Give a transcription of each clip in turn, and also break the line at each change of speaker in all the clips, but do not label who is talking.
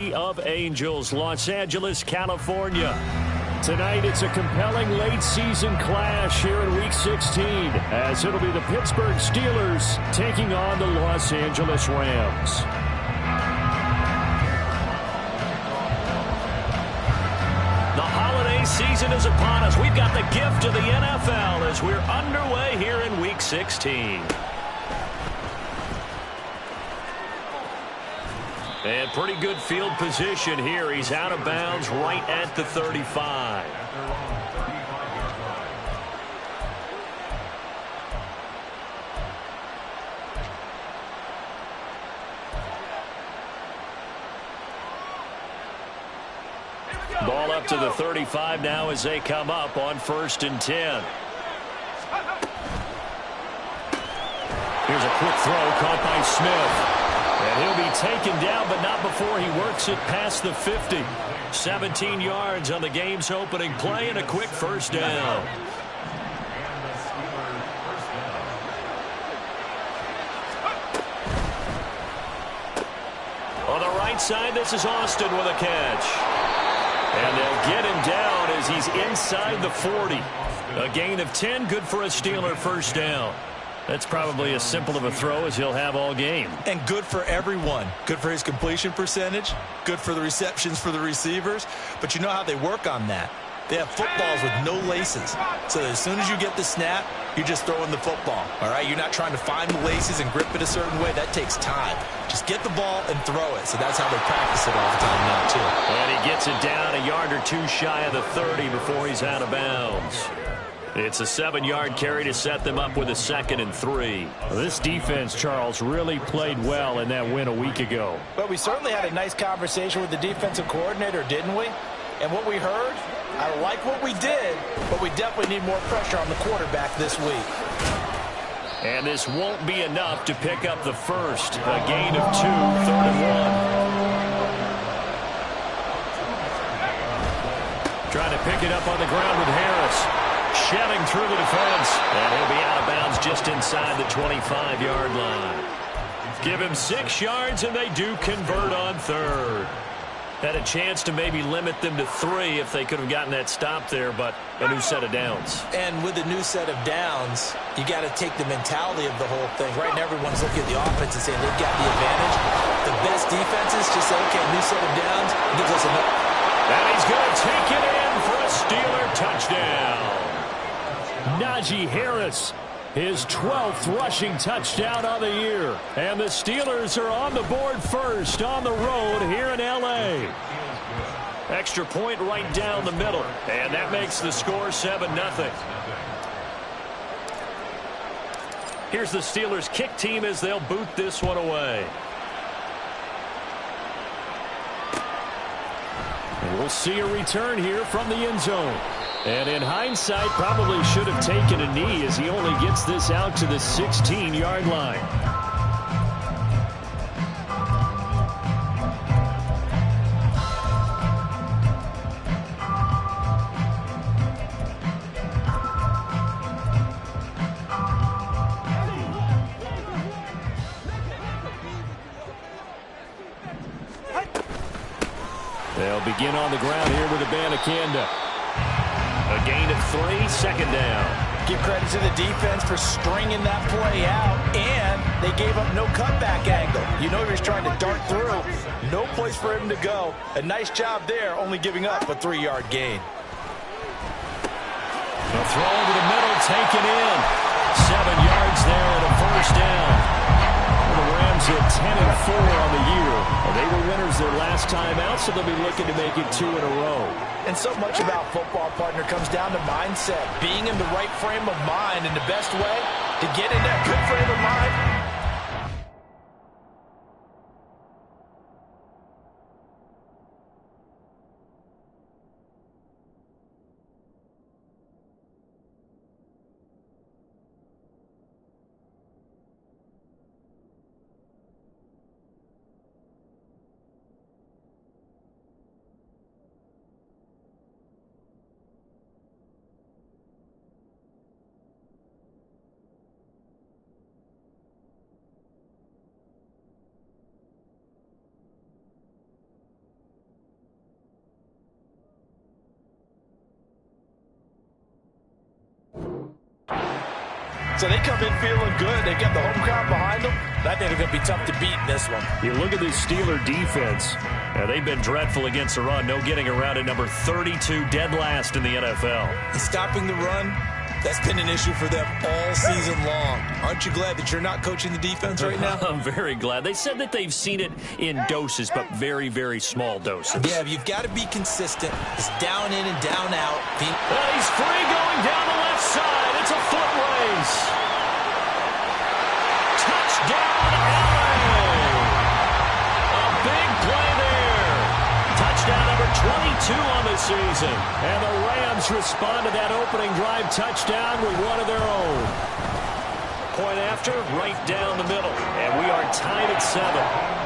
of Angels, Los Angeles, California. Tonight, it's a compelling late-season clash here in Week 16, as it'll be the Pittsburgh Steelers taking on the Los Angeles Rams. The holiday season is upon us. We've got the gift of the NFL as we're underway here in Week 16. And pretty good field position here. He's out of bounds right at the 35. Ball up to the 35 now as they come up on 1st and 10. Here's a quick throw caught by Smith. And he'll be taken down, but not before he works it past the 50. 17 yards on the game's opening play and a quick first down. On the right side, this is Austin with a catch. And they'll get him down as he's inside the 40. A gain of 10, good for a Steeler first down. That's probably as simple of a throw as he'll have all game.
And good for everyone. Good for his completion percentage. Good for the receptions for the receivers. But you know how they work on that. They have footballs with no laces. So as soon as you get the snap, you're just throwing the football. All right? You're not trying to find the laces and grip it a certain way. That takes time. Just get the ball and throw it. So that's how they practice it all the time now, too.
And he gets it down a yard or two shy of the 30 before he's out of bounds. It's a 7-yard carry to set them up with a 2nd and 3.
This defense, Charles, really played well in that win a week ago.
But we certainly had a nice conversation with the defensive coordinator, didn't we? And what we heard, I like what we did, but we definitely need more pressure on the quarterback this week.
And this won't be enough to pick up the first. A gain of 2, 3rd and 1. Trying to pick it up on the ground with Harris. Shelling through the defense. And he'll be out of bounds just inside the 25-yard line. Give him 6 yards, and they do convert on 3rd. Had a chance to maybe limit them to 3 if they could have gotten that stop there, but a new set of downs.
And with a new set of downs, you got to take the mentality of the whole thing. Right now, everyone's looking at the offense and saying they've got the advantage. The best defenses just say, okay, new set of downs gives us enough.
And he's going to take it in for a Steeler touchdown.
Najee Harris, his 12th rushing touchdown on the year. And the Steelers are on the board first on the road here in L.A.
Extra point right down the middle. And that makes the score 7-0. Here's the Steelers kick team as they'll boot this one away.
And we'll see a return here from the end zone. And in hindsight, probably should have taken a knee as he only gets this out to the 16-yard line. They'll begin on the ground here with Abanikanda.
A gain of 3, 2nd down.
Give credit to the defense for stringing that play out, and they gave up no cutback angle. You know he was trying to dart through. No place for him to go. A nice job there, only giving up a 3-yard gain.
The throw over the middle, taken in. 7 yards there and a first down. The Rams at 10-4 on the year. They were winners their last time out, so they'll be looking to make it 2 in a row.
And so much about football, partner, comes down to mindset. Being in the right frame of mind, and the best way to get in that good frame of mind So they come in feeling good. They get the home crowd behind them. I think they're going to be tough to beat in this one.
You look at this Steeler defense.
They've been dreadful against the run. No getting around at number 32, dead last in the NFL.
And stopping the run, that's been an issue for them all season long. Aren't you glad that you're not coaching the defense right now?
I'm very glad. They said that they've seen it in doses, but very, very small doses.
Yeah, you've got to be consistent. It's down in and down out.
He's free going down the left side. It's a foot race. Touchdown, LA. A big play there. Touchdown number 22 on the season. And the Rams respond to that opening drive touchdown with one of their own.
Point after, right down the middle. And we are tied at 7.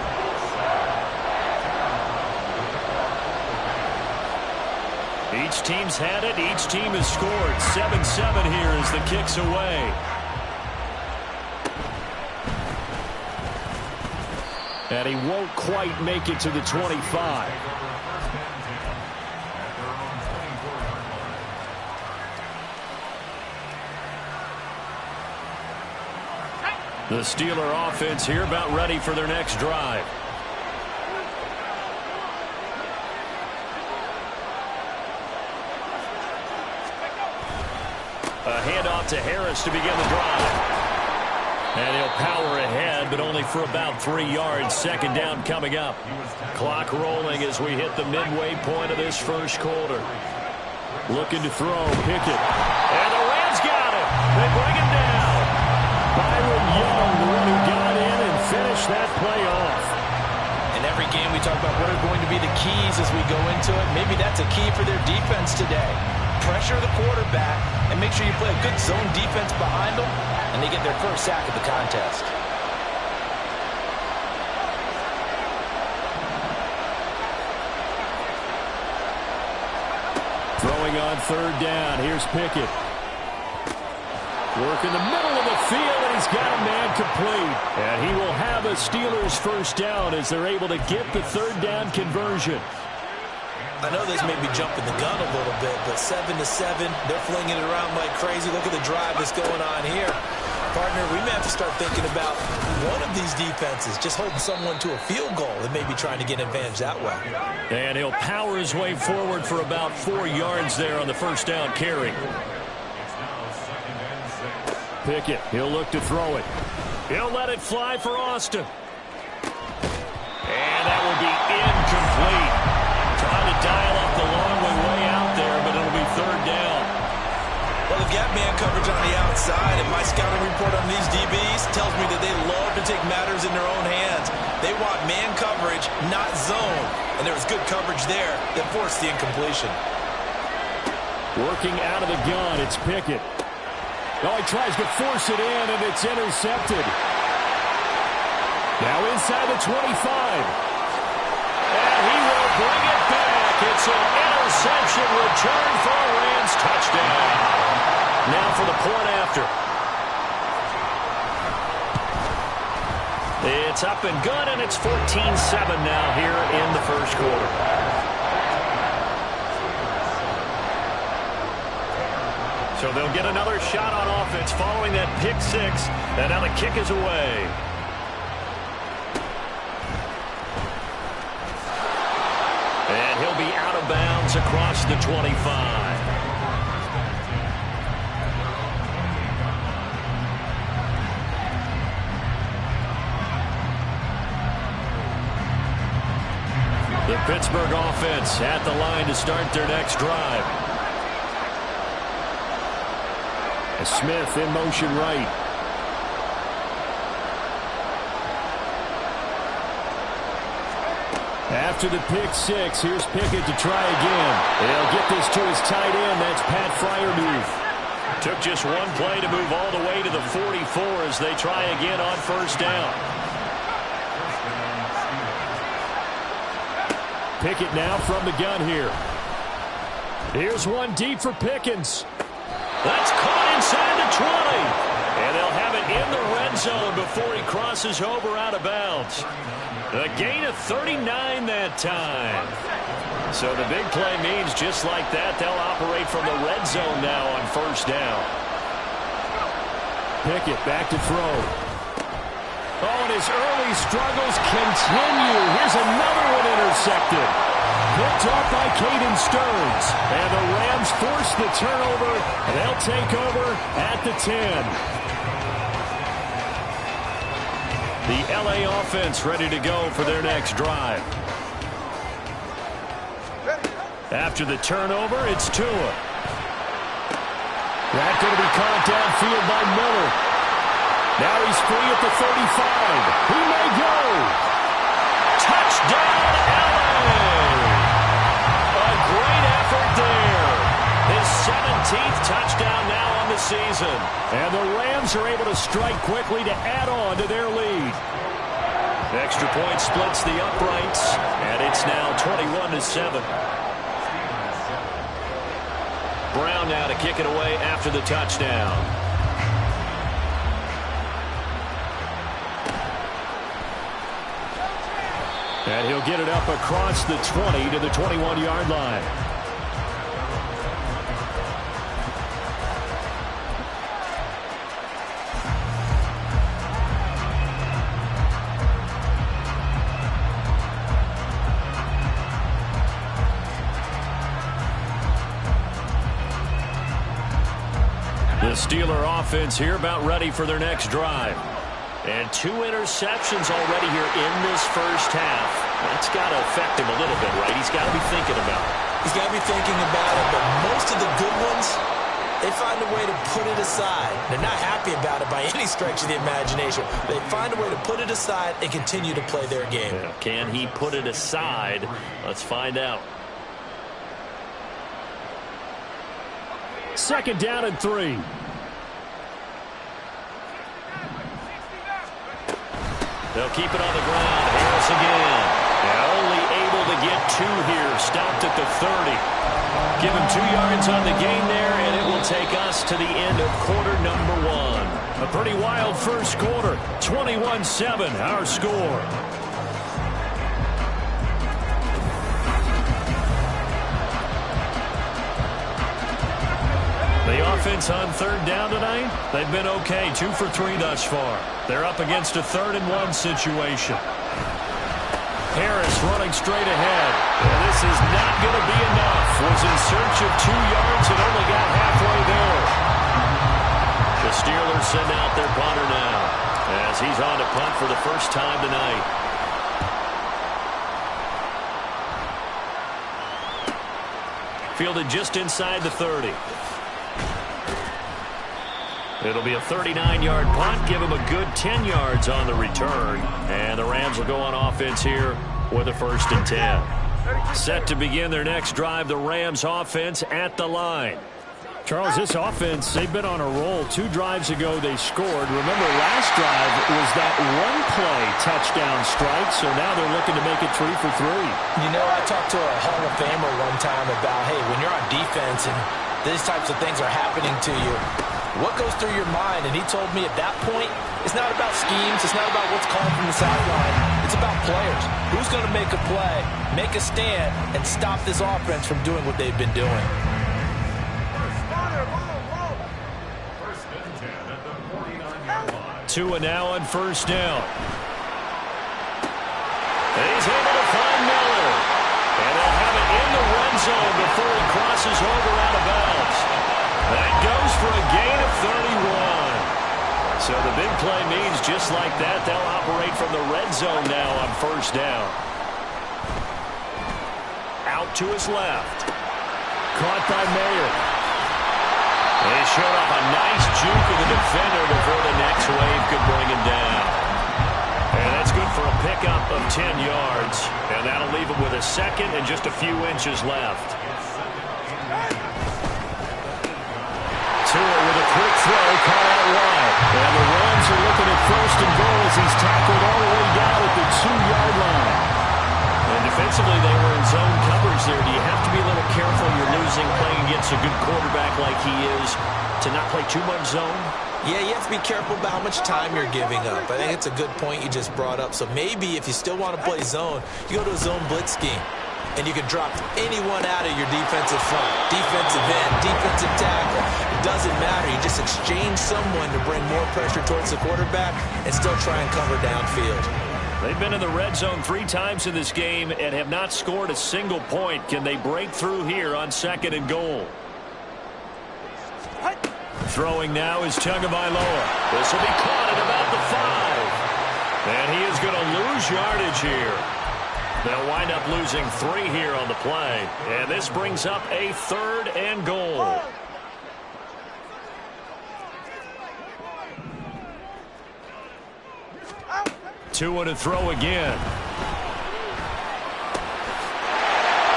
Each team's had it. Each team has scored. 7-7 here as the kick's away.
And he won't quite make it to the 25.
The Steeler offense here about ready for their next drive. A handoff to Harris to begin the drive. And he'll power ahead, but only for about 3 yards. Second down coming up. Clock rolling as we hit the midway point of this first quarter.
Looking to throw, Pickett. And the Rams got him. They bring him down. Byron Young, the one who got in and finished that play off.
In every game we talk about what are going to be the keys as we go into it. Maybe that's a key for their defense today. Pressure the quarterback and make sure you play a good zone defense behind them, and they get their first sack of the contest.
Throwing on third down. Here's Pickett. Work in the middle of the field, and he's got a man complete. And he will have a Steelers first down as they're able to get the third down conversion.
I know this may be jumping the gun a little bit, but 7-7, they're flinging it around like crazy. Look at the drive that's going on here. Partner, we may have to start thinking about one of these defenses just holding someone to a field goal and maybe trying to get an advantage that way.
And he'll power his way forward for about 4 yards there on the first down carry.
Pickett, he'll look to throw it.
He'll let it fly for Austin. And that will be incomplete. Trying to dial up the long way out there, but it'll be third down.
Well, they've got man coverage on the outside, and my scouting report on these DBs tells me that they love to take matters in their own hands. They want man coverage, not zone. And there was good coverage there that forced the incompletion.
Working out of the gun, it's Pickett. Oh, he tries to force it in, and it's intercepted. Now inside the 25. And he will bring it back. It's an interception return for a Rams touchdown.
Now for the point after. It's up and good, and it's 14-7 now here in the first quarter. So they'll get another shot on offense following that pick six, and now the kick is away. And he'll be out of bounds across the 25. The Pittsburgh offense at the line to start their next drive.
Smith in motion right. After the pick six, here's Pickett to try again. He'll get this to his tight end. That's Pat Freiermuth.
Took just one play to move all the way to the 44 as they try again on first down.
Pickett now from the gun here. Here's one deep for Pickens.
That's caught inside the 20. And they'll have it in the red zone before he crosses over out of bounds. A gain of 39 that time. So the big play means just like that, they'll operate from the red zone now on first down.
Pickett back to throw. Oh, and his early struggles continue. Here's another one intercepted. Picked off by Caden Stearns. And the Rams force the turnover. And they'll take over at the 10. The LA offense ready to go for their next drive. After the turnover, it's Tua. That's going to be caught downfield by Miller. Now he's free at the 35. He may go. Touchdown, LA! A great effort there. His 17th touchdown now on the season. And the Rams are able to strike quickly to add on to their lead. Extra point splits the uprights, and it's now 21-7. Brown now to kick it away after the touchdown. And he'll get it up across the 20 to the 21-yard line. The Steeler offense here about ready for their next drive. And 2 interceptions already here in this first half. That's got to affect him a little bit, right? He's got to be thinking about it.
He's got to be thinking about it, but most of the good ones, they find a way to put it aside. They're not happy about it by any stretch of the imagination. They find a way to put it aside and continue to play their game.
Yeah. Can he put it aside? Let's find out. 2nd down and 3. They'll keep it on the ground. Harris again. And only able to get 2 here. Stopped at the 30. Give him 2 yards on the gain there, and it will take us to the end of quarter number 1. A pretty wild first quarter. 21-7, our score. The offense on 3rd down tonight, they've been okay. 2 for 3 thus far. They're up against a 3rd and 1 situation. Harris running straight ahead. And this is not going to be enough. Was in search of 2 yards and only got halfway there. The Steelers send out their punter now as he's on to punt for the first time tonight. Fielded just inside the 30. It'll be a 39-yard punt. Give him a good 10 yards on the return. And the Rams will go on offense here with a 1st and 10. Set to begin their next drive, the Rams offense at the line. Charles, this offense, they've been on a roll. 2 drives ago, they scored. Remember, last drive was that 1-play touchdown strike, so now they're looking to make it 3 for 3.
You know, I talked to a Hall of Famer one time about, hey, when you're on defense and these types of things are happening to you, what goes through your mind? And he told me at that point, it's not about schemes. It's not about what's called from the sideline. It's about players. Who's going to make a play, make a stand, and stop this offense from doing what they've been doing?
Tua now on 1st down. And he's able to find Miller. And they'll have it in the red zone before he crosses over out of bounds. That goes for a gain of 31. So the big play means just like that, they'll operate from the red zone now on 1st down. Out to his left. Caught by Mayer. They showed off a nice juke of the defender before the next wave could bring him down. And that's good for a pickup of 10 yards. And that'll leave him with a 2nd and just a few inches left. Tua with a quick throw, caught out wide. And the Rams are looking at 1st and goal as he's tackled all the way down at the 2-yard line. And defensively, they were in zone coverage there. Do you have to be a little careful? You're losing, playing against a good quarterback like he is, to not play too much zone?
Yeah, you have to be careful about how much time you're giving up. I think it's a good point you just brought up. So maybe if you still want to play zone, you go to a zone blitz scheme. And you can drop anyone out of your defensive front, defensive end, defensive tackle.
doesn't matter. You just exchange someone to bring more pressure towards the quarterback and still try and cover downfield.
They've been in the red zone 3 times in this game and have not scored a single point. Can they break through here on 2nd and goal? Throwing now is Tagovailoa. This will be caught at about the 5. And he is going to lose yardage here. They'll wind up losing 3 here on the play. And this brings up a 3rd and goal. Tua to throw again.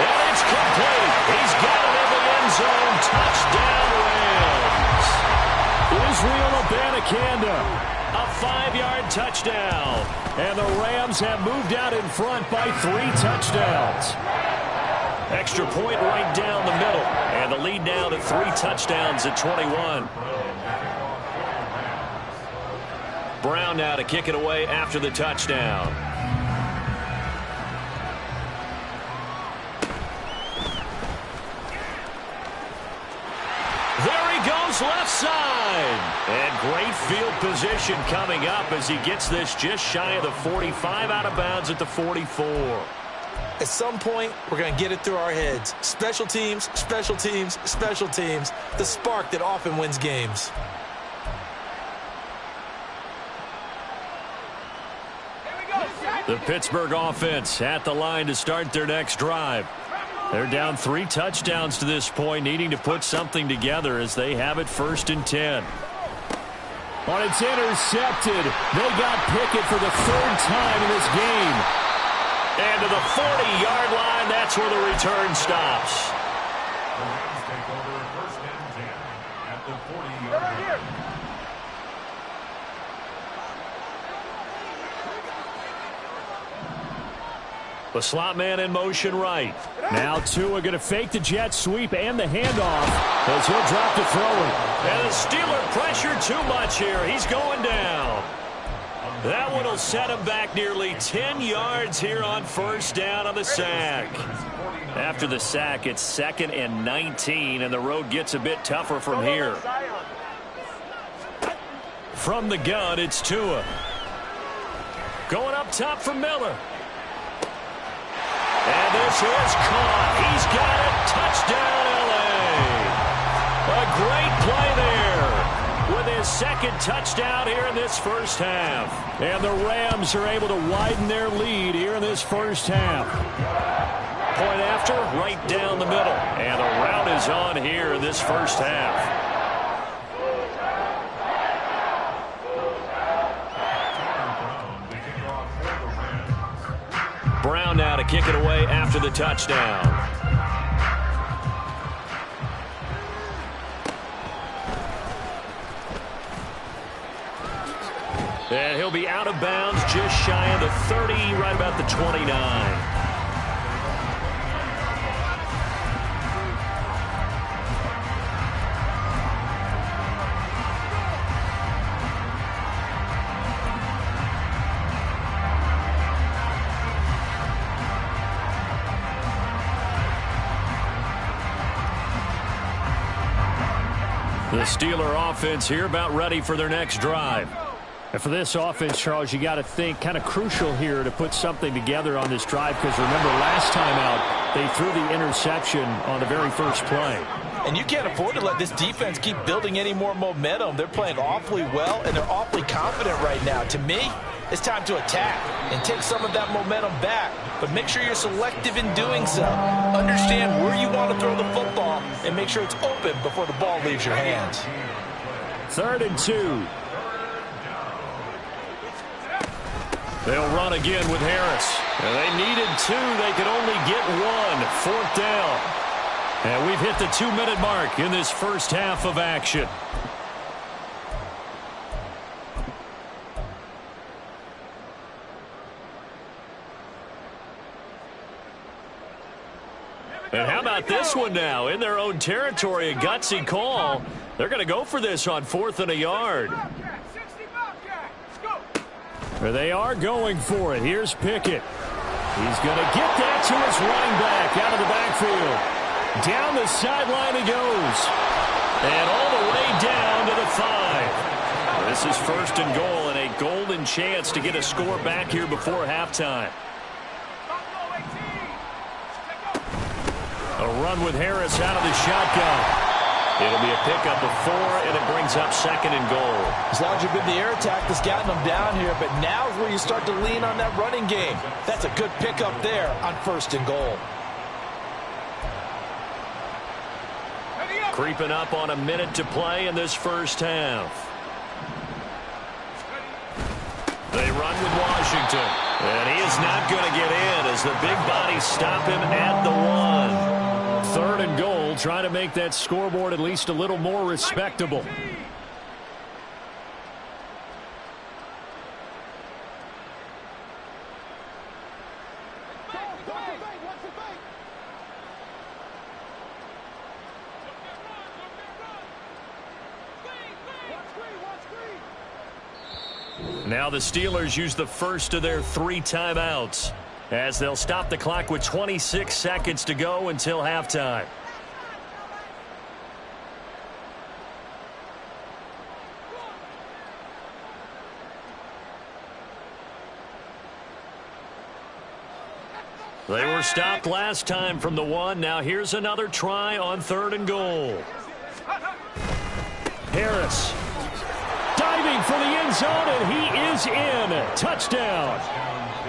And it's complete. He's got it in the end zone. Touchdown, Rams. Israel Abanikanda. A 5-yard touchdown. And the Rams have moved out in front by 3 touchdowns. Extra point right down the middle. And the lead now to 3 touchdowns at 21. Brown now to kick it away after the touchdown. There he goes left side. And great field position coming up as he gets this just shy of the 45 out of bounds at the 44.
At some point, we're going to get it through our heads. Special teams, special teams, special teams. The spark that often wins games.
The Pittsburgh offense at the line to start their next drive. They're down 3 touchdowns to this point, needing to put something together as they have it 1st and 10.
But it's intercepted. They got Pickett for the 3rd time in this game.
And to the 40-yard line, that's where the return stops. The slot man in motion right.
Now Tua going to fake the jet sweep and the handoff as he'll drop to throw it.
And the Steeler pressure too much here. He's going down. That one will set him back nearly 10 yards here on 1st down on the sack. After the sack, it's 2nd and 19, and the road gets a bit tougher from here. From the gun, it's Tua. Going up top for Miller. And this is caught. He's got it. Touchdown, L.A. A great play there with his 2nd touchdown here in this 1st half.
And the Rams are able to widen their lead here in this 1st half.
Point after, right down the middle. And the route is on here in this 1st half. Brown now to kick it away after the touchdown. And he'll be out of bounds just shy of the 30, right about the 29. The Steeler offense here about ready for their next drive.
And for this offense, Charles, you got to think kind of crucial here to put something together on this drive because remember last time out they threw the interception on the very first play.
And you can't afford to let this defense keep building any more momentum. They're playing awfully well and they're awfully confident right now. To me, it's time to attack and take some of that momentum back. But make sure you're selective in doing so. Understand where you want to throw the football and make sure it's open before the ball leaves your hands.
3rd and 2.
They'll run again with Harris. And they needed 2. They could only get 1. 4th down. And we've hit the 2-minute mark in this 1st half of action. And how about this one now? In their own territory, a gutsy call. They're going to go for this on 4th and a yard.
They are going for it. Here's Pickett. He's going to get that to his running back out of the backfield. Down the sideline he goes. And all the way down to the 5. This is first and goal and a golden chance to get a score back here before halftime. A run with Harris out of the shotgun. It'll be a pickup of 4, and it brings up second and goal.
It's largely been the air attack that's gotten them down here, but now is where you start to lean on that running game. That's a good pickup there on first and goal.
Creeping up on a minute to play in this first half. They run with Washington, and he is not going to get in as the big bodies stop him at the 1. Third and goal, trying to make that scoreboard at least a little more respectable. Now the Steelers use the first of their 3 timeouts, as they'll stop the clock with 26 seconds to go until halftime. They were stopped last time from the 1. Now here's another try on third and goal. Harris diving for the end zone, and he is in. Touchdown.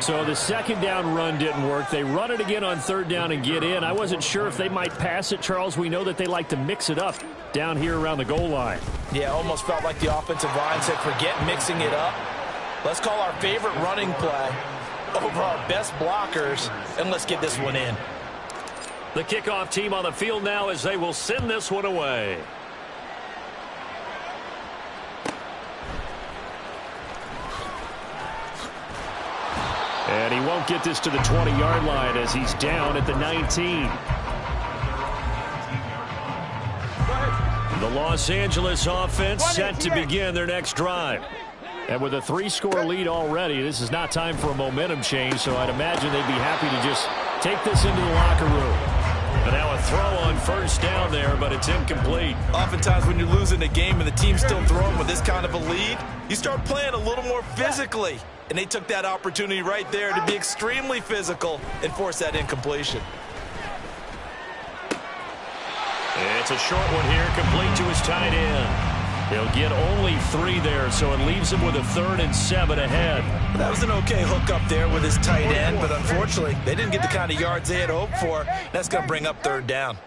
So the second down run didn't work. They run it again on third down and get in. I wasn't sure if they might pass it, Charles. We know that they like to mix it up down here around the goal line.
Yeah, almost felt like the offensive line said, forget mixing it up. Let's call our favorite running play over our best blockers, and let's get this one in.
The kickoff team on the field now as they will send this one away. And he won't get this to the 20-yard line as he's down at the 19. The Los Angeles offense set to begin their next drive. And with a 3-score lead already, this is not time for a momentum change, so I'd imagine they'd be happy to just take this into the locker room. And now a throw on first down there, but it's incomplete.
Oftentimes when you're losing a game and the team's still throwing with this kind of a lead, you start playing a little more physically. And they took that opportunity right there to be extremely physical and force that incompletion.
It's a short one here, complete to his tight end. He'll get only 3 there, so it leaves him with a 3rd and 7 ahead.
That was an okay hook up there with his tight end, but unfortunately, they didn't get the kind of yards they had hoped for. That's going to bring up 3rd down.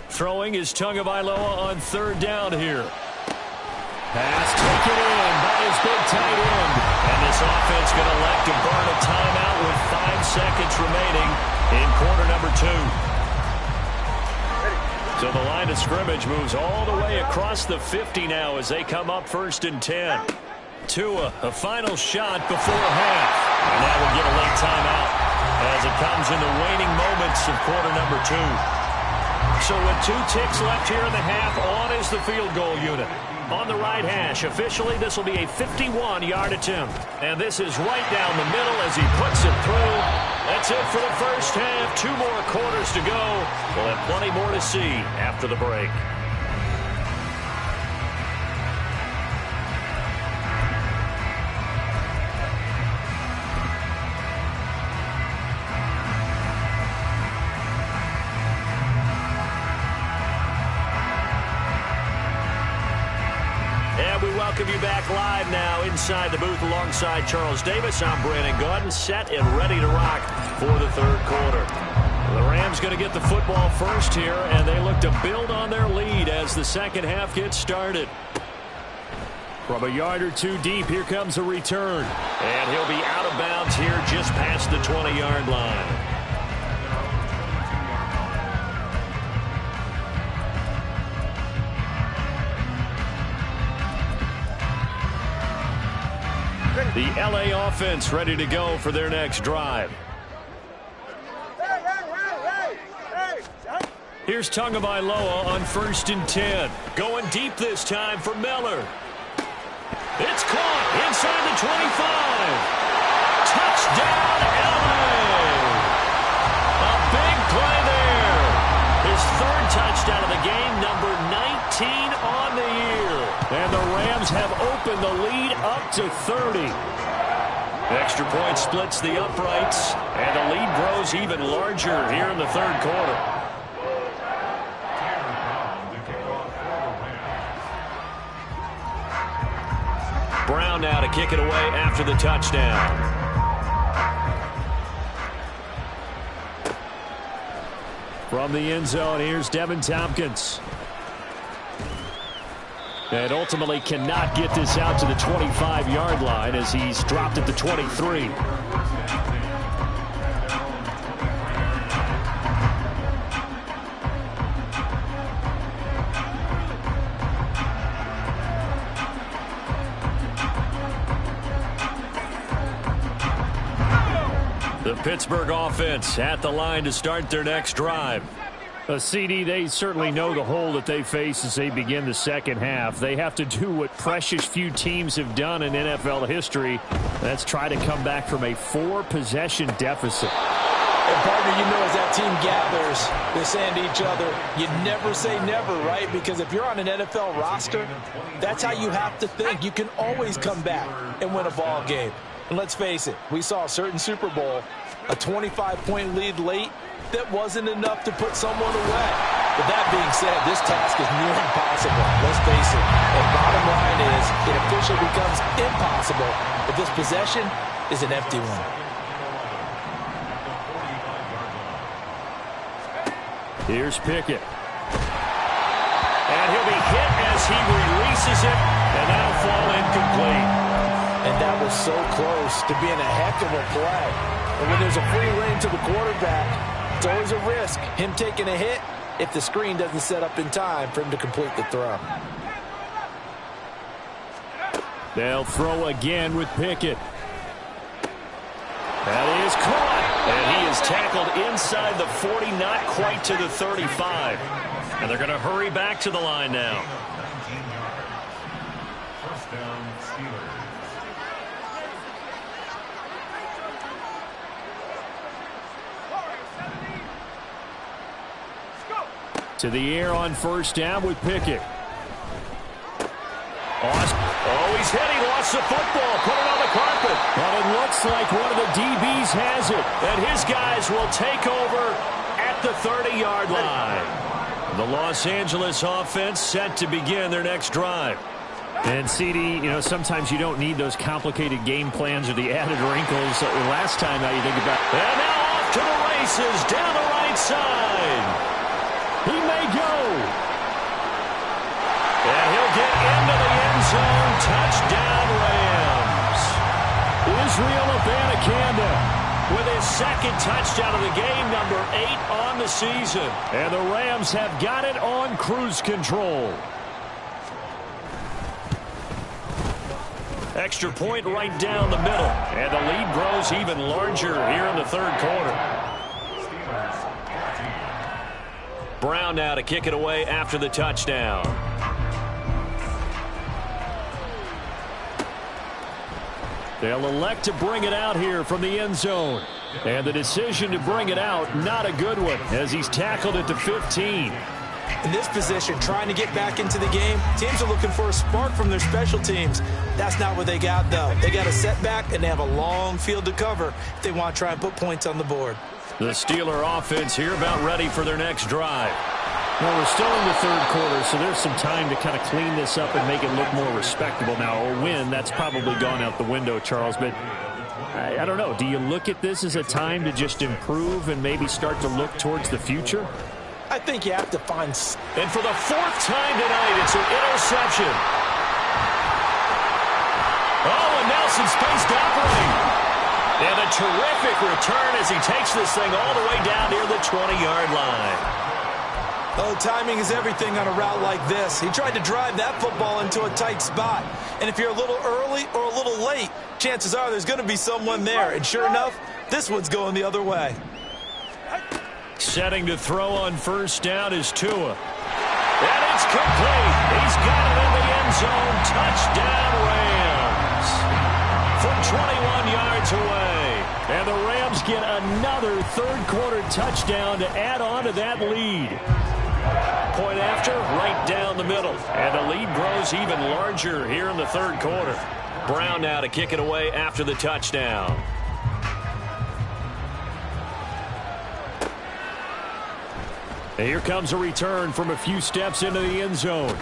Throwing is Tagovailoa on 3rd down here. Pass taken in by his big tight end. And this offense going to elect to burn a timeout with 5 seconds remaining in quarter number 2. So the line of scrimmage moves all the way across the 50 now as they come up 1st and 10. Tua, a final shot before half. And that will get a late timeout as it comes in the waning moments of quarter number 2. So with 2 ticks left here in the half, on is the field goal unit. On the right hash, officially this will be a 51-yard attempt. And this is right down the middle as he puts it through. That's it for the first half. 2 more quarters to go. We'll have plenty more to see after the break. Welcome you back live now inside the booth alongside Charles Davis. I'm Brandon Gaudin, set and ready to rock for the 3rd quarter. The Rams going to get the football first here, and they look to build on their lead as the second half gets started. From a yard or 2 deep, here comes a return. And he'll be out of bounds here just past the 20-yard line. The LA offense ready to go for their next drive. Here's Tagovailoa on 1st and 10. Going deep this time for Miller. It's caught inside the 25. Touchdown, LA! A big play there. His 3rd touchdown of the game, number 9. and the lead up to 30.
Extra point splits the uprights, and the lead grows even larger here in the third quarter. Brown now to kick it away after the touchdown.
From the end zone, here's Devin Tompkins. And ultimately cannot get this out to the 25-yard line as he's dropped at the 23.
The Pittsburgh offense at the line to start their next drive.
CD, they certainly know the hole that they face as they begin the second half. They have to do what precious few teams have done in NFL history. That's try to come back from a 4-possession deficit.
And partner, you know, as that team gathers, they're saying to each other, you never say never, right? Because if you're on an NFL roster, that's how you have to think. You can always come back and win a ball game. And let's face it, we saw a certain Super Bowl, a 25-point lead late, that wasn't enough to put someone away. But that being said, this task is near impossible. Let's face it. The bottom line is it officially becomes impossible if this possession is an empty one.
Here's Pickett.
And he'll be hit as he releases it, and that'll fall incomplete.
And that was so close to being a heck of a play. And when there's a free lane to the quarterback, it's always a risk, him taking a hit, if the screen doesn't set up in time for him to complete the throw.
They'll throw again with Pickett. That is caught.
And he is tackled inside the 40, not quite to the 35. And they're going to hurry back to the line now.
First down, Steelers.
To the air on first down with Pickett.
Oh, he's hit. He lost the football. Put it on the carpet.
But it looks like one of the DBs has it.
And his guys will take over at the 30-yard line. The Los Angeles offense set to begin their next drive.
And CD, you know, sometimes you don't need those complicated game plans or the added wrinkles. Last time, now you think about it.
And now off to the races down the right side.
He may go.
And he'll get into the end zone. Touchdown, Rams.
Israel Abanikanda
with his second touchdown of the game, number 8 on the season.
And the Rams have got it on cruise control.
Extra point right down the middle. And the lead grows even larger here in the third quarter. Brown now to kick it away after the touchdown.
They'll elect to bring it out here from the end zone. And the decision to bring it out, not a good one, as he's tackled at the 15.
In this position, trying to get back into the game, teams are looking for a spark from their special teams. That's not what they got, though. They got a setback, and they have a long field to cover if they want to try and put points on the board.
The Steeler offense here about ready for their next drive.
Well, we're still in the third quarter, so there's some time to kind of clean this up and make it look more respectable. Now, a win, that's probably gone out the window, Charles, but I don't know. Do you look at this as a time to just improve and maybe start to look towards the future?
I think you have to find...
And for the 4th time tonight, it's an interception. Oh, and Nelson spaced upright. And a terrific return as he takes this thing all the way down near the 20-yard line.
Oh, timing is everything on a route like this. He tried to drive that football into a tight spot. And if you're a little early or a little late, chances are there's going to be someone there. And sure enough, this one's going the other way.
Setting to throw on first down is Tua. And it's complete. He's got it in the end zone. Touchdown, Rams. From 21 yards away.
And the Rams get another third quarter touchdown to add on to that lead.
Point after, right down the middle. And the lead grows even larger here in the third quarter. Brown now to kick it away after the touchdown. And here comes a return from a few steps into the end zone.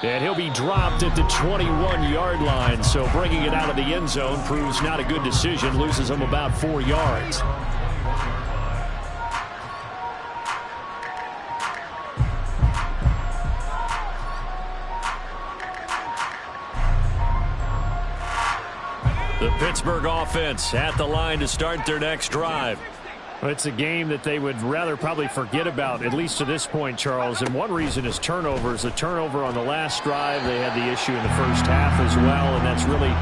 And he'll be dropped at the 21-yard line. So bringing it out of the end zone proves not a good decision. Loses him about 4 yards. The Pittsburgh offense at the line to start their next drive.
It's a game that they would rather probably forget about, at least to this point, Charles. And one reason is turnovers. The turnover on the last drive, they had the issue in the first half as well. And that's really,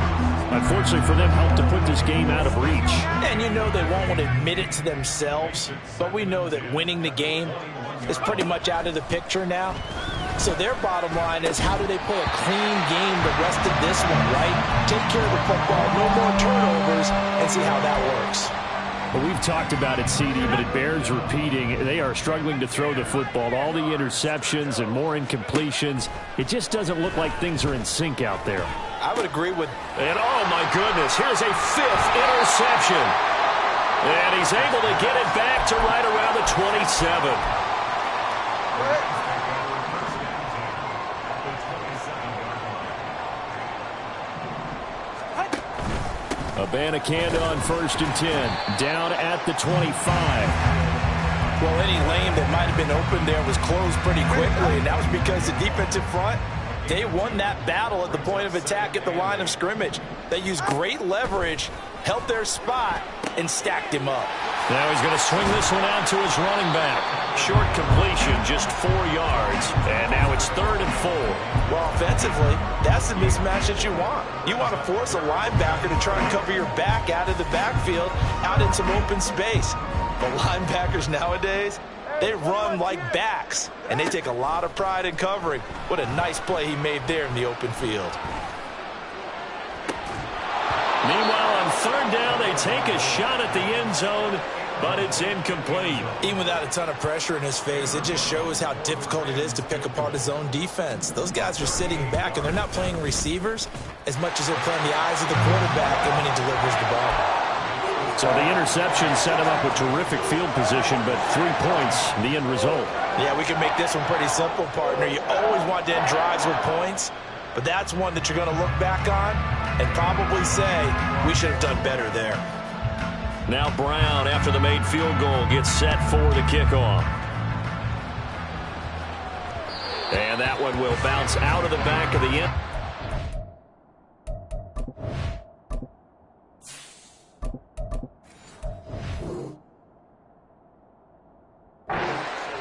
unfortunately for them, helped to put this game out of reach.
And you know they won't admit it to themselves, but we know that winning the game is pretty much out of the picture now. So their bottom line is, how do they play a clean game the rest of this one, right? Take care of the football, no more turnovers, and see how that works.
Well, we've talked about it, CD, but it bears repeating. They are struggling to throw the football. All the interceptions and more incompletions. It just doesn't look like things are in sync out there.
I would agree with...
And oh my goodness, here's a 5th interception. And he's able to get it back to right around the 27. Abanikanda on 1st and 10. Down at the 25.
Well, any lane that might have been open there was closed pretty quickly, and that was because the defensive front, they won that battle at the point of attack at the line of scrimmage. They used great leverage, held their spot, and stacked him up.
Now he's going to swing this one out to his running back. Short completion, just 4 yards. And now it's 3rd and 4.
Well, offensively, that's the mismatch that you want. You want to force a linebacker to try and cover your back out of the backfield, out in some open space. But linebackers nowadays, they run like backs, and they take a lot of pride in covering. What a nice play he made there in the open field.
Meanwhile, on 3rd down, they take a shot at the end zone, but it's incomplete.
Even without a ton of pressure in his face, it just shows how difficult it is to pick apart his own defense. Those guys are sitting back, and they're not playing receivers as much as they're playing the eyes of the quarterback and when he delivers the ball.
So the interception set him up with terrific field position, but 3 points, the end result.
Yeah, we can make this one pretty simple, partner. You always want to end drives with points, but that's one that you're going to look back on and probably say, we should have done better there.
Now Brown, after the made field goal, gets set for the kickoff. And that one will bounce out of the back of the end.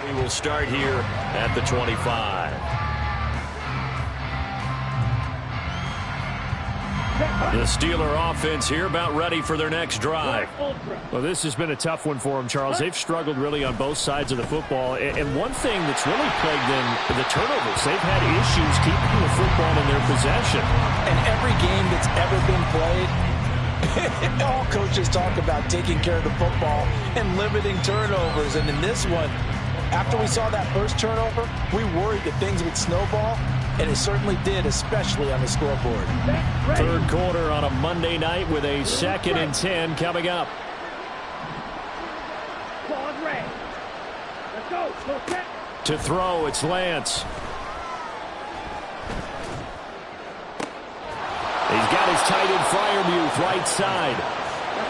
We will start here at the 25. The Steeler offense here about ready for their next drive.
Well, this has been a tough one for them, Charles. They've struggled really on both sides of the football. And one thing that's really plagued them, the turnovers. They've had issues keeping the football in their possession.
And every game that's ever been played, all coaches talk about taking care of the football and limiting turnovers. And in this one, after we saw that first turnover, we worried that things would snowball. And it certainly did, especially on the scoreboard.
3rd quarter on a Monday night with a 2nd and 10 coming up. To throw, it's Lance. He's got his tight end Freiermuth right side.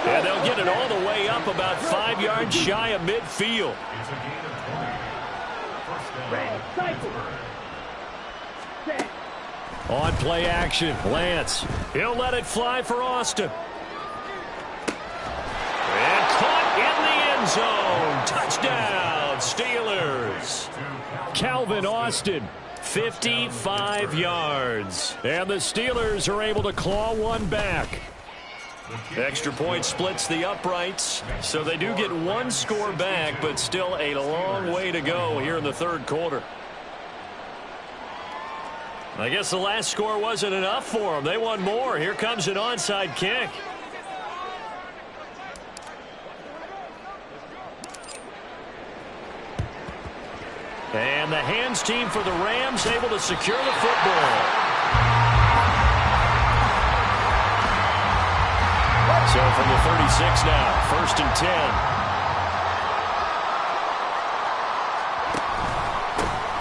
And they'll get it all the way up about 5 yards shy of midfield. On play action, Lance. He'll let it fly for Austin. And caught in the end zone. Touchdown, Steelers. Calvin Austin, 55 yards. And the Steelers are able to claw one back. Extra point splits the uprights, so they do get one score back, but still a long way to go here in the 3rd quarter. I guess the last score wasn't enough for them. They want more. Here comes an onside kick. And the hands team for the Rams able to secure the football. So from the 36 now, 1st and 10.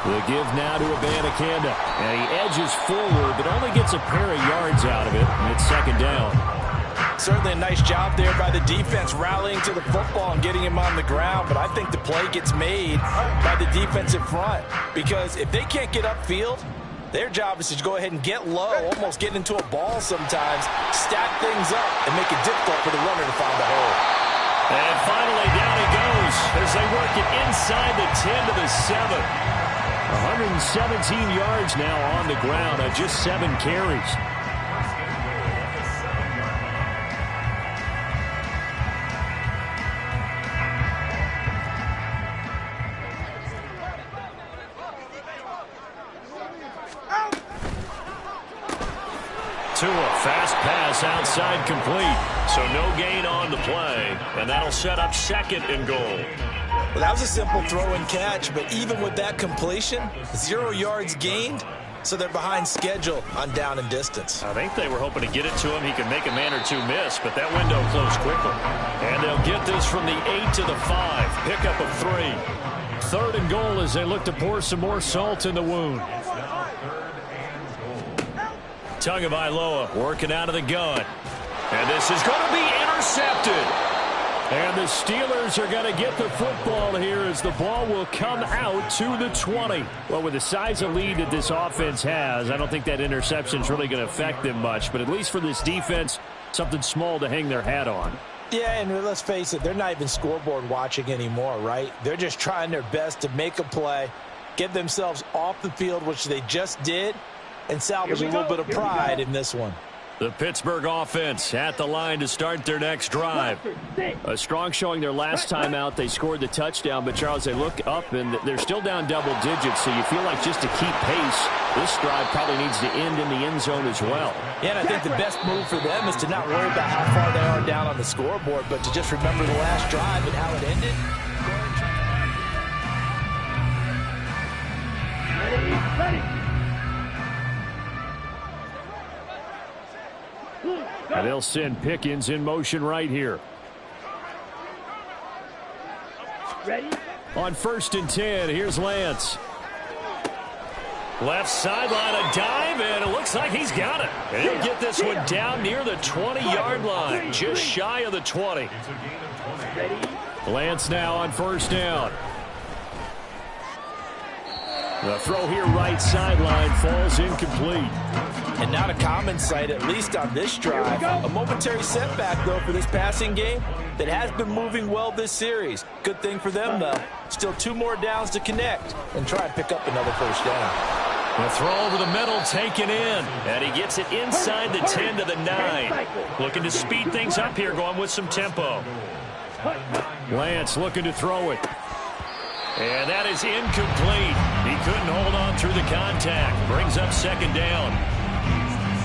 The give now to Abanikanda. And he edges forward, but only gets a pair of yards out of it. And it's 2nd down.
Certainly a nice job there by the defense rallying to the football and getting him on the ground. But I think the play gets made by the defensive front. Because if they can't get upfield, their job is to go ahead and get low, almost get into a ball sometimes, stack things up, and make it difficult for the runner to find a hole.
And finally, down he goes as they work it inside the 10 to the 7. 117 yards now on the ground on just 7 carries. Fast pass outside complete. So no gain on the play. And that'll set up 2nd and goal.
Well, that was a simple throw and catch, but even with that completion, 0 yards gained, so they're behind schedule on down and distance.
I think they were hoping to get it to him. He could make a man or two miss, but that window closed quickly. And they'll get this from the 8 to the 5. Pickup of 3. 3rd and goal as they look to pour some more salt in the wound. Tagovailoa working out of the gun. And this is going to be intercepted. And the Steelers are going to get the football here as the ball will come out to the 20. Well, with the size of lead that this offense has, I don't think that interception is really going to affect them much. But at least for this defense, something small to hang their hat on.
Yeah, and let's face it, they're not even scoreboard watching anymore, right? They're just trying their best to make a play, get themselves off the field, which they just did, and salvage a little bit of pride in this one.
The Pittsburgh offense at the line to start their next drive. A strong showing their last time out. They scored the touchdown, but, Charles, they look up, and they're still down double digits, so you feel like just to keep pace, this drive probably needs to end in the end zone as well.
Yeah, and I think the best move for them is to not worry about how far they are down on the scoreboard, but to just remember the last drive and how it ended.
Ready.
And they'll send Pickens in motion right here.
Ready?
On 1st and 10, here's Lance. Left sideline, a dive, and it looks like he's got it. And he'll get this one down near the 20-yard line, just shy of the 20. Lance now on 1st down. The throw here right sideline falls incomplete.
And not a common sight, at least on this drive. A momentary setback, though, for this passing game that has been moving well this series. Good thing for them, though. Still 2 more downs to connect and try and pick up another 1st down.
The throw over the middle taken in. And he gets it inside the 10 to the 9. Looking to speed things up here, going with some tempo. Lance looking to throw it. And that is incomplete. He couldn't hold on through the contact. Brings up 2nd down.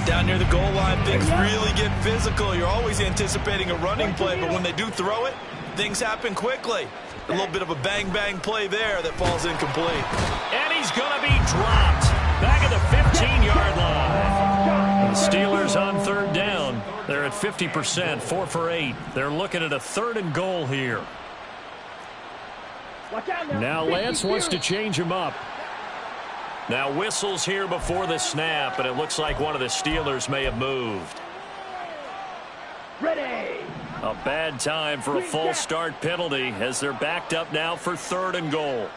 Down near the goal line, things really get physical. You're always anticipating a running play, but when they do throw it, things happen quickly. A little bit of a bang-bang play there that falls incomplete.
And he's going to be dropped. Back at the 15-yard line. The Steelers on 3rd down. They're at 50%, 4 for 8. They're looking at a 3rd and goal here. Now Lance wants to change him up. Now whistles here before the snap, and it looks like one of the Steelers may have moved.
Ready.
A bad time for a false start penalty as they're backed up now for 3rd and goal.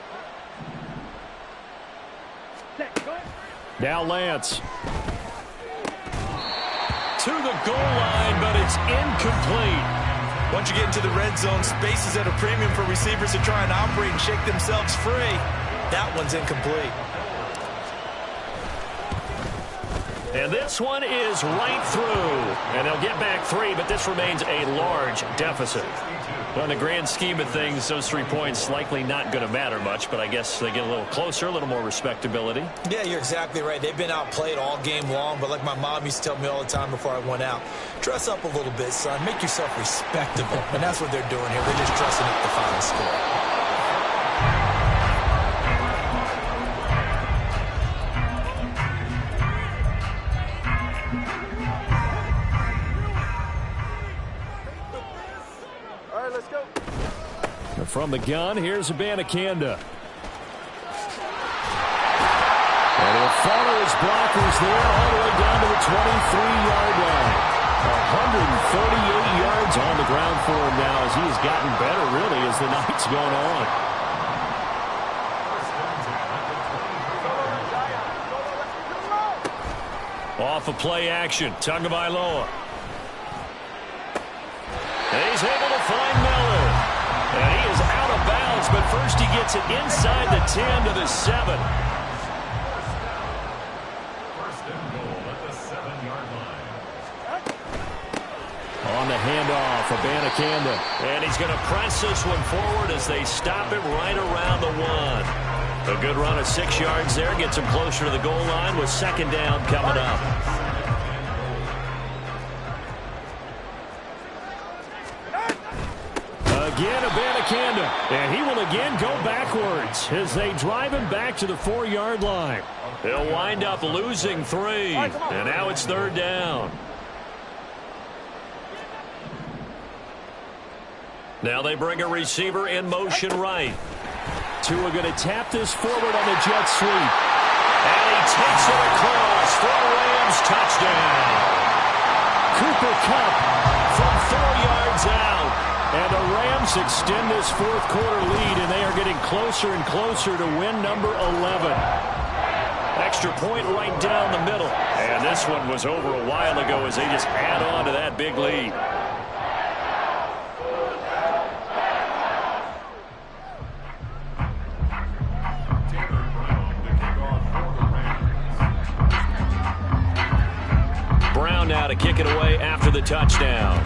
Now Lance. To the goal line, but it's incomplete.
Once you get into the red zone, space is at a premium for receivers to try and operate and shake themselves free. That one's incomplete.
And this one is right through. And they'll get back 3, but this remains a large deficit. Well, in the grand scheme of things, those 3 points likely not going to matter much, but I guess they get a little closer, a little more respectability.
Yeah, you're exactly right. They've been outplayed all game long, but like my mom used to tell me all the time before I went out, dress up a little bit, son. Make yourself respectable. And that's what they're doing here. They're just dressing up the final score.
From the gun, here's Abanikanda. And he'll follow his blockers there all the way down to the 23-yard line. 138 yards on the ground for him now as he has gotten better, really, as the night's gone on. Off of play action, Tagovailoa. And he's able to find Miller. And he is out of bounds, but first he gets it inside the 10 to the 7. On the handoff, Abanikanda. And he's going to press this one forward as they stop him right around the 1. A good run of 6 yards there. Gets him closer to the goal line with second down coming up. Again, Abanikanda. And he will again go backwards as they drive him back to the 4-yard line. They'll wind up losing 3. And now it's third down. Now they bring a receiver in motion right. Tua going to tap this forward on the jet sweep. And he takes it across for a Rams touchdown. Cooper Kupp from 4 yards out. And the Rams extend this fourth quarter lead, and they are getting closer and closer to win number 11. Extra point right down the middle. And this one was over a while ago as they just add on to that big lead. Now to kick it away after the touchdown.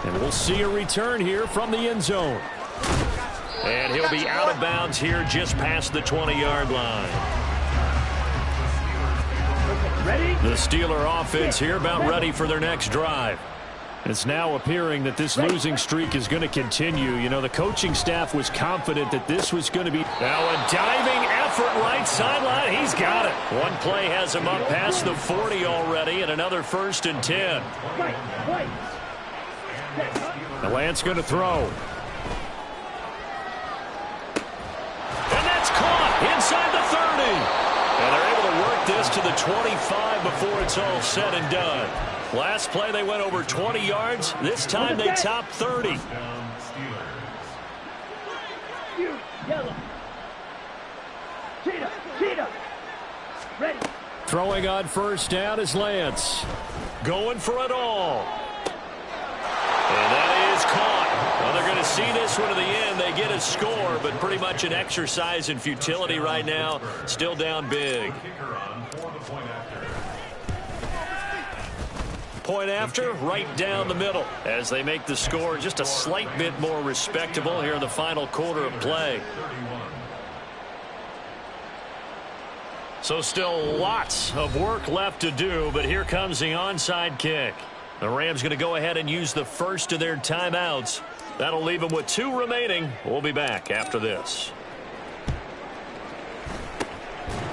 And we'll see a return here from the end zone. And he'll be out of bounds here just past the 20-yard line.
Ready?
The Steeler offense here about ready for their next drive. It's now appearing that this losing streak is going to continue. You know, the coaching staff was confident that this was going to be. Now a diving effort right sideline. He's got it. One play has him up past the 40 already, and another 1st and 10. The Lance going to throw. And that's caught inside the 30. And they're able to work this to the 25 before it's all said and done. Last play, they went over 20 yards. This time, they topped 30.
Yellow. Cheetah. Ready.
Throwing on first down is Lance. Going for it all. And that is caught. Well, they're going to see this one to the end. They get a score, but pretty much an exercise in futility right now. Still down big. Point after, right down the middle as they make the score just a slight bit more respectable here in the final quarter of play. So still lots of work left to do, but here comes the onside kick. The Rams going to go ahead and use the first of their timeouts. That'll leave them with 2 remaining. We'll be back after this.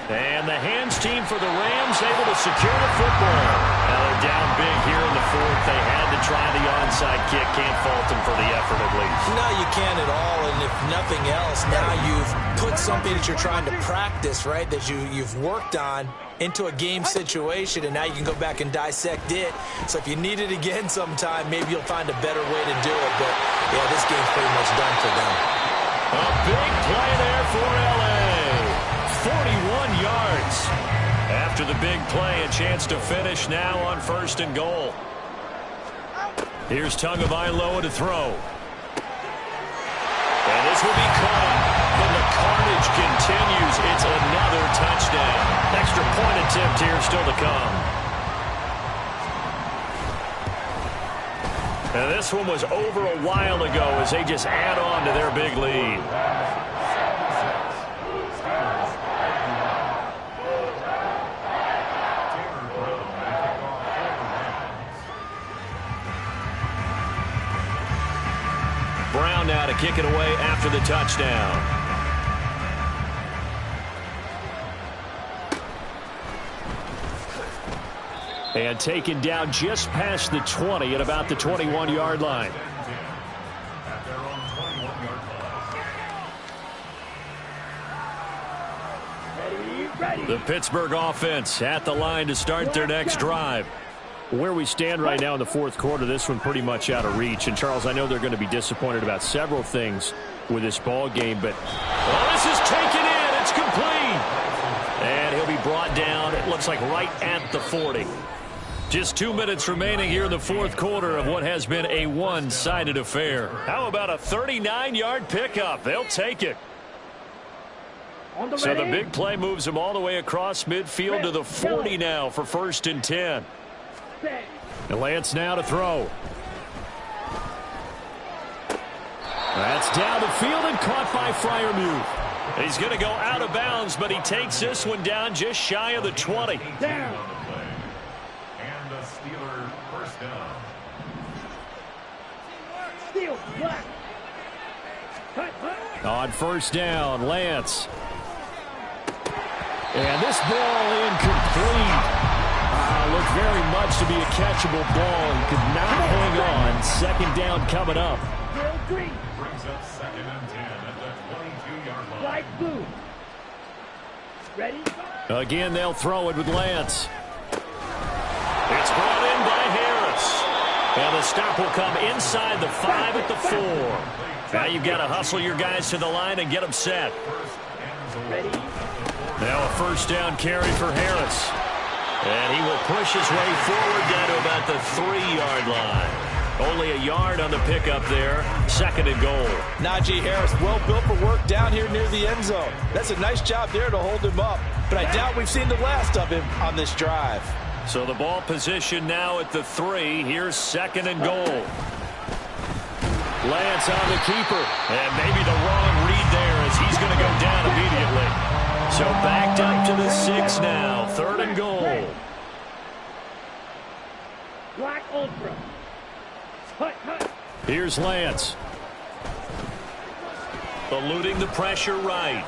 And the hands team for the Rams able to secure the football. Now they're down big here in the 4th. They had to try the onside kick. Can't fault them for the effort at least.
No, you can't at all. And if nothing else, now you've put something that you're trying to practice, right, that you've worked on into a game situation, and now you can go back and dissect it. So if you need it again sometime, maybe you'll find a better way to do it. But, yeah, this game's pretty much done for them.
A big play there for L.A. 41 yards. After the big play, a chance to finish now on 1st and goal. Here's Tagovailoa to throw. And this will be caught. And the carnage continues. It's another touchdown. Extra point attempt here still to come. And this one was over a while ago as they just add on to their big lead. Brown now to kick it away after the touchdown. And taken down just past the 20 at about the 21-yard line.
At their own 21-yard line.
Ready.
The Pittsburgh offense at the line to start their next drive. Where we stand right now in the fourth quarter, this one pretty much out of reach. And, Charles, I know they're going to be disappointed about several things with this ball game, but this is taken in. It's complete. And he'll be brought down, it looks like, right at the 40. Just 2 minutes remaining here in the fourth quarter of what has been a one-sided affair. How about a 39-yard pickup? They'll take it. So the big play moves them all the way across midfield to the 40 now for 1st and 10. And Lance now to throw. That's down the field and caught by Freiermuth. He's going to go out of bounds, but he takes this one down just shy of the 20.
Down. And the Steelers first down.
Steal, black.
On 1st down, Lance. And this ball incomplete. Looked very much to be a catchable ball and could not hang on. 2nd down coming up.
Brings up 2nd and 10 at the 22-yard line.
Light blue. Ready?
Again, they'll throw it with Lance. It's brought in by Harris. And the stop will come inside the 5 at the 4. Now you've got to hustle your guys to the line and get them set.
Ready?
Now a 1st down carry for Harris. And he will push his way forward down to about the 3-yard line. Only a yard on the pickup there. 2nd and goal.
Najee Harris, well built for work down here near the end zone. That's a nice job there to hold him up. But I doubt we've seen the last of him on this drive.
So the ball position now at the 3. Here's 2nd and goal. Lance on the keeper. And maybe the wrong read there as he's going to go down immediately. So backed up to the 6 now. 3rd and goal.
Black ultra. Hut.
Here's Lance. Eluding the pressure right.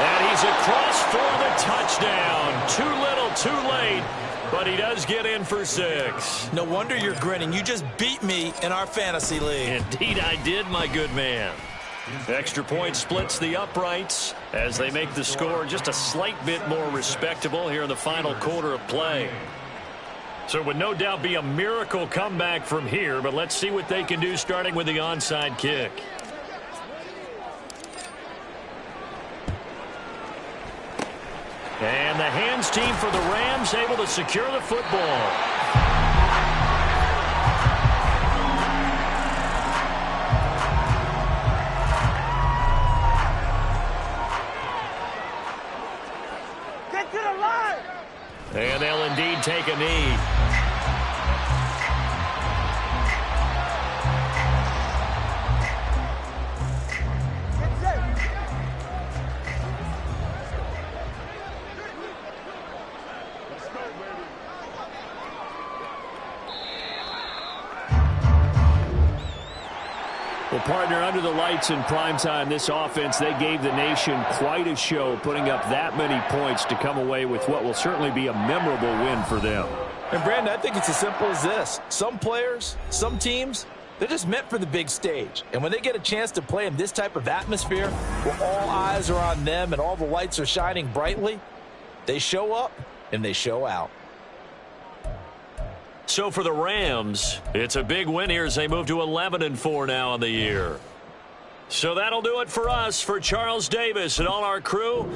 And he's across for the touchdown. Too little, too late. But he does get in for 6.
No wonder you're grinning. You just beat me in our fantasy league.
Indeed I did, my good man. Extra point splits the uprights as they make the score just a slight bit more respectable here in the final quarter of play. So it would no doubt be a miracle comeback from here, but let's see what they can do starting with the onside kick. And the hands team for the Rams able to secure the football.
Get to the line.
And they'll indeed take a knee. Well, partner, under the lights in primetime, this offense, they gave the nation quite a show, putting up that many points to come away with what will certainly be a memorable win for them.
And, Brandon, I think it's as simple as this. Some players, some teams, they're just meant for the big stage. And when they get a chance to play in this type of atmosphere, where all eyes are on them and all the lights are shining brightly, they show up and they show out.
So for the Rams, it's a big win here as they move to 11-4 now on the year. So that'll do it for us. For Charles Davis and all our crew,